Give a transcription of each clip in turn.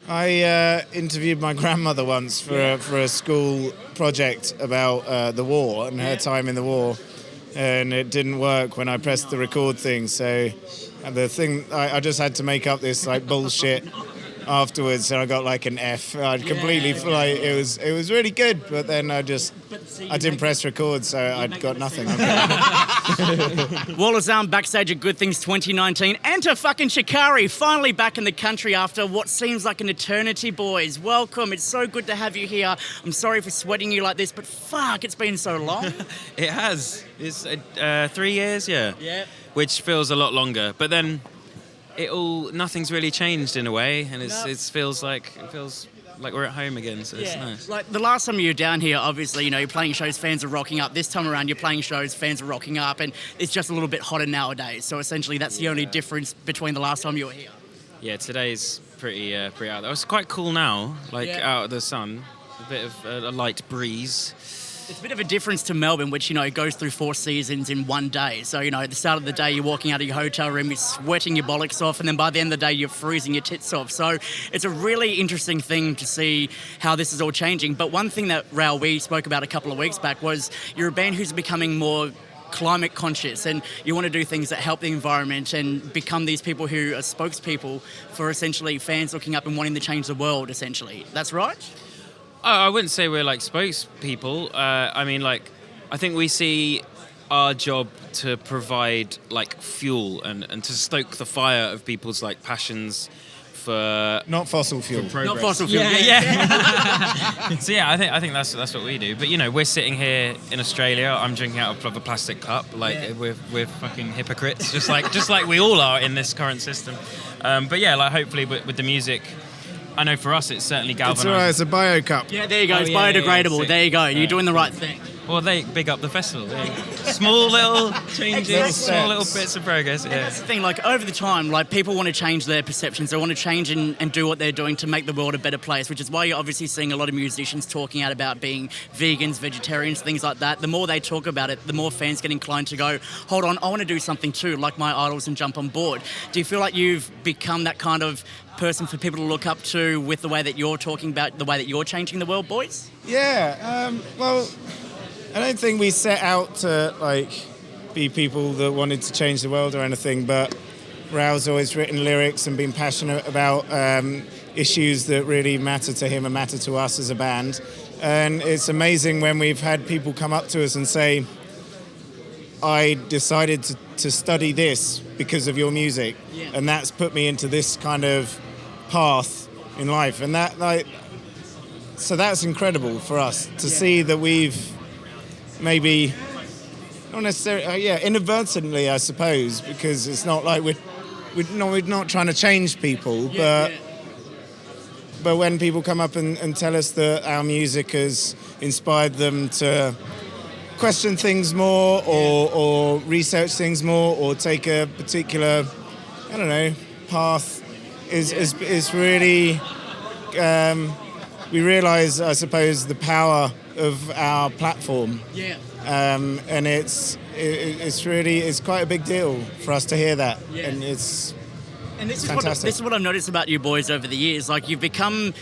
I interviewed my grandmother once for a school project about the war and her time in the war, and it didn't work when I pressed the record thing. So the thing I just had to make up this like bullshit afterwards, and I got like an F. I completely like it was really good, but then I didn't press record, so I got nothing. Wallace Arm backstage at Good Things 2019. Enter fucking Shikari, finally back in the country after what seems like an eternity, boys. Welcome, it's so good to have you here. I'm sorry for sweating you like this, but fuck, it's been so long. It has. It's 3 years, yeah. Yeah. Which feels a lot longer, but then nothing's really changed in a way, and it feels like we're at home again, so it's nice. Like the last time you were down here, obviously, you know, you're playing shows, fans are rocking up. This time around, you're playing shows, fans are rocking up, and it's just a little bit hotter nowadays. So essentially, that's the only difference between the last time you were here. Yeah, today's pretty out there. It's quite cool now, out of the sun, a bit of a light breeze. It's a bit of a difference to Melbourne, which, you know, goes through 4 seasons in one day. So, you know, at the start of the day, you're walking out of your hotel room, you're sweating your bollocks off, and then by the end of the day, you're freezing your tits off. So it's a really interesting thing to see how this is all changing. But one thing that, Raoul, we spoke about a couple of weeks back was you're a band who's becoming more climate conscious, and you want to do things that help the environment and become these people who are spokespeople for essentially fans looking up and wanting to change the world, essentially. That's right? Oh, I wouldn't say we're like spokespeople. I think we see our job to provide like fuel and to stoke the fire of people's like passions for Not fossil fuel. Not fossil fuel. Yeah. So yeah, I think that's what we do. But you know, we're sitting here in Australia. I'm drinking out of a plastic cup. We're fucking hypocrites, just like we all are in this current system. But yeah, like hopefully with the music. I know for us, it's certainly galvanised. It's alright, it's a bio cup. Yeah, there you go. It's biodegradable. Yeah. There you go. You're doing the right thing. Well, they big up the festival. Small little changes, Exactly. small little bits of progress. Yeah. That's the thing, like, over the time, like, people want to change their perceptions. They want to change and do what they're doing to make the world a better place, which is why you're obviously seeing a lot of musicians talking out about being vegans, vegetarians, things like that. The more they talk about it, the more fans get inclined to go, hold on, I want to do something too, like my idols, and jump on board. Do you feel like you've become that kind of person for people to look up to with the way that you're talking about the way that you're changing the world, boys? Yeah, well, I don't think we set out to like be people that wanted to change the world or anything, but Raoul's always written lyrics and been passionate about issues that really matter to him and matter to us as a band. And it's amazing when we've had people come up to us and say, I decided to study this because of your music, and that's put me into this kind of path in life. And so that's incredible for us to see that we've maybe not necessarily, inadvertently, I suppose, because it's not like we're not trying to change people, but when people come up and tell us that our music has inspired them to question things more or research things more or take a particular, I don't know, path is really, we realise, I suppose, the power of our platform. Yeah. And it's quite a big deal for us to hear that. Yeah. And it's this is what I've noticed about you boys over the years. Like, you've become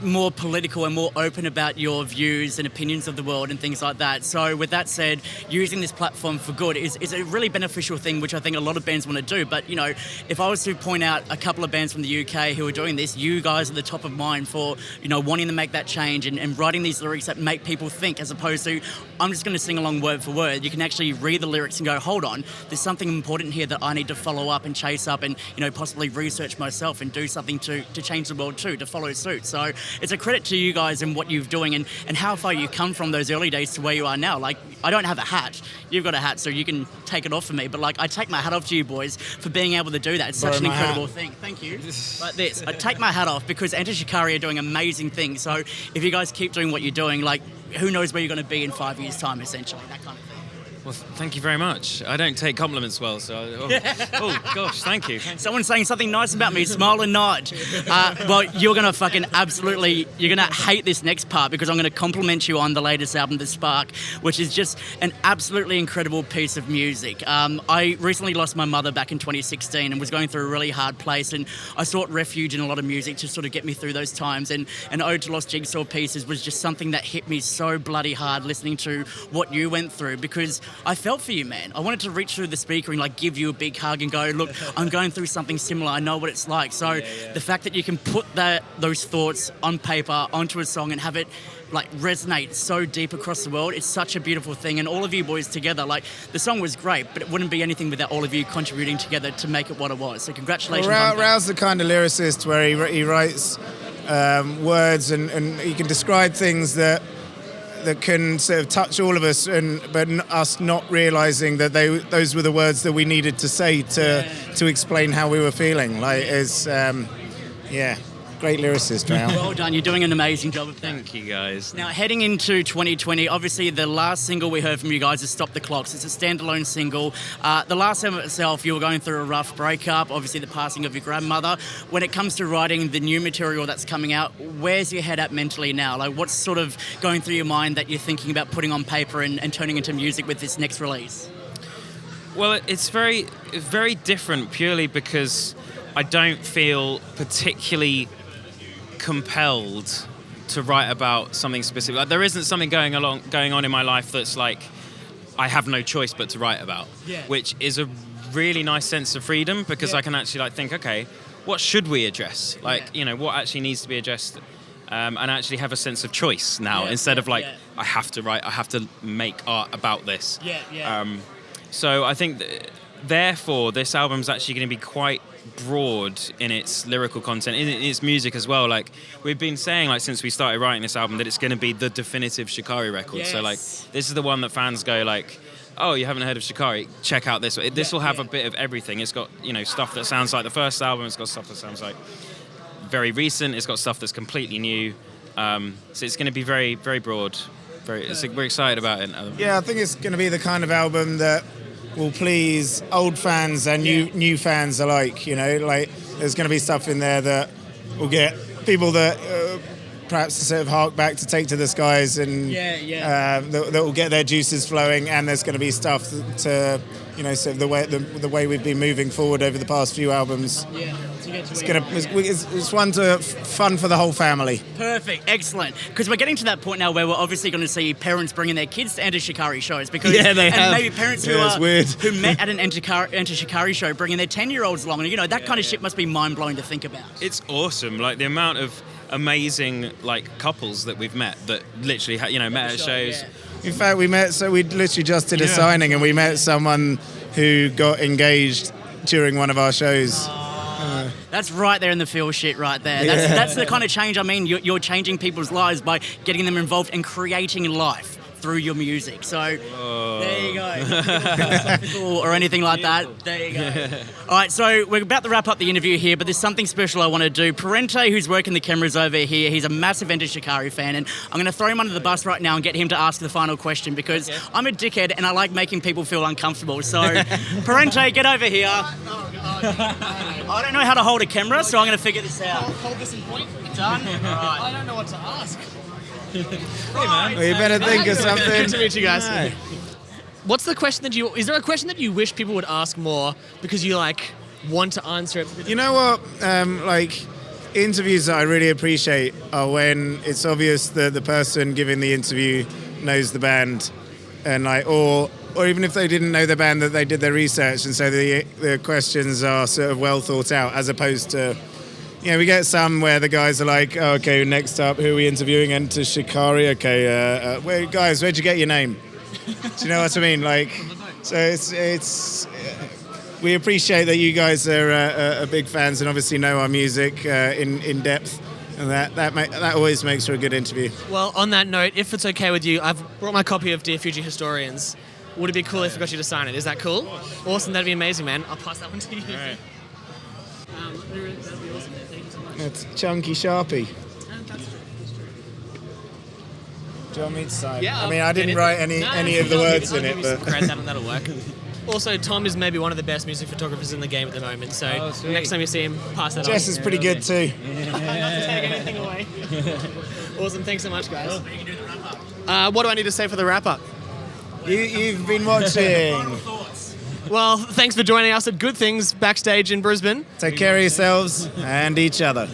more political and more open about your views and opinions of the world and things like that. So with that said, using this platform for good is a really beneficial thing, which I think a lot of bands want to do. But, you know, if I was to point out a couple of bands from the UK who are doing this, you guys are the top of mind for, you know, wanting to make that change and writing these lyrics that make people think, as opposed to, I'm just going to sing along word for word. You can actually read the lyrics and go, hold on, there's something important here that I need to follow up and chase up and, you know, possibly research myself and do something to change the world too, to follow suit. So it's a credit to you guys and what you're doing and how far you come from those early days to where you are now. Like, I don't have a hat. You've got a hat, so you can take it off for me. But, like, I take my hat off to you boys for being able to do that. It's such an incredible thing. Thank you. Like this. I take my hat off because Enter Shikari are doing amazing things. So if you guys keep doing what you're doing, like, who knows where you're going to be in 5 years' time, essentially, that kind of thing. Well, thank you very much. I don't take compliments well, so... Oh gosh, thank you. Someone saying something nice about me, smile and nod. Well, you're going to fucking absolutely... You're going to hate this next part because I'm going to compliment you on the latest album, The Spark, which is just an absolutely incredible piece of music. I recently lost my mother back in 2016 and was going through a really hard place, and I sought refuge in a lot of music to sort of get me through those times, and Ode to Lost Jigsaw Pieces was just something that hit me so bloody hard listening to what you went through, because I felt for you, man. I wanted to reach through the speaker and like give you a big hug and go, look, I'm going through something similar. I know what it's like. So the fact that you can put those thoughts on paper onto a song and have it like resonate so deep across the world, it's such a beautiful thing. And all of you boys together, like the song was great, but it wouldn't be anything without all of you contributing together to make it what it was. So congratulations. Well, Raoul's the kind of lyricist where he writes words and he can describe things that can sort of touch all of us, but us not realising that those were the words that we needed to say to explain how we were feeling. Like, it's great lyricist, Raoul. Well done, you're doing an amazing job of that. Thank you, guys. Now, heading into 2020, obviously the last single we heard from you guys is Stop the Clocks. It's a standalone single. The last album itself, you were going through a rough breakup, obviously the passing of your grandmother. When it comes to writing the new material that's coming out, where's your head at mentally now? Like, what's sort of going through your mind that you're thinking about putting on paper and turning into music with this next release? Well, it's very, very different purely because I don't feel particularly compelled to write about something specific. Like, there isn't something going on in my life that's like I have no choice but to write about, which is a really nice sense of freedom because I can actually like think, okay, what should we address? Like, you know, what actually needs to be addressed, and actually have a sense of choice now instead of like I have to write, I have to make art about this. So I think therefore this album's actually going to be quite broad in its lyrical content, in its music as well. Like, we've been saying, like, since we started writing this album, that it's going to be the definitive Shikari record. So like, this is the one that fans go like, oh, you haven't heard of Shikari, check out this. This will have a bit of everything. It's got, you know, stuff that sounds like the first album, it's got stuff that sounds like very recent, it's got stuff that's completely new. So it's going to be very, very broad. We're excited about it. Yeah, I think it's going to be the kind of album that will please old fans and new fans alike. You know, like, there's going to be stuff in there that will get people that perhaps sort of hark back to Take to the Skies and that will get their juices flowing. And there's going to be stuff to, you know, sort of the way we've been moving forward over the past few albums. It's fun for the whole family. Perfect, excellent. Because we're getting to that point now where we're obviously going to see parents bringing their kids to Enter Shikari shows. Because they and have. Maybe parents who met at an Enter Shikari show bringing their 10-year-olds along. And, you know, that kind of shit must be mind-blowing to think about. It's awesome. Like, the amount of amazing, like, couples that we've met that literally, met at shows. In fact, we literally just did a signing and we met someone who got engaged during one of our shows. That's right there in the feel shit right there. That's the kind of change, I mean, you're changing people's lives by getting them involved and creating life through your music. So there you go. Or anything like that. There you go. All right, so we're about to wrap up the interview here, but there's something special I want to do. Parente, who's working the cameras over here, he's a massive Enter Shikari fan, and I'm going to throw him under the bus right now and get him to ask the final question because I'm a dickhead and I like making people feel uncomfortable. So, Parente, get over here. I don't know how to hold a camera, so I'm going to figure this out. I'll hold this in point. Done? All right. I don't know what to ask. Hey, man. Well, you better think of something. Good to meet you guys. No. What's the question is there a question that you wish people would ask more because you, like, want to answer it? You know what? Like, interviews that I really appreciate are when it's obvious that the person giving the interview knows the band, and like, or even if they didn't know the band, that they did their research, and so the questions are sort of well thought out, as opposed to, you know, we get some where the guys are like, oh, okay, next up, who are we interviewing? Enter Shikari. Okay, guys, where'd you get your name? Do you know what I mean? Like, so it's we appreciate that you guys are big fans and obviously know our music in depth, and that always makes for a good interview. Well, on that note, if it's okay with you, I've brought my copy of Dear Future Historians. Would it be cool if I got you to sign it? Is that cool? Awesome, that'd be amazing, man. I'll pass that one to you. All right. That'd be awesome, man. Thank you so much. It's Chunky Sharpie. Do you want me to sign? Yeah. I mean, I didn't write any of the words in it, but that'll work. Also, Tom is maybe one of the best music photographers in the game at the moment. So next time you see him, pass that on. Jess is pretty good too. Not to take anything away. Awesome. Thanks so much, guys. What do I need to say for the wrap up? You've been watching. Well, thanks for joining us at Good Things backstage in Brisbane. Take care of yourselves and each other.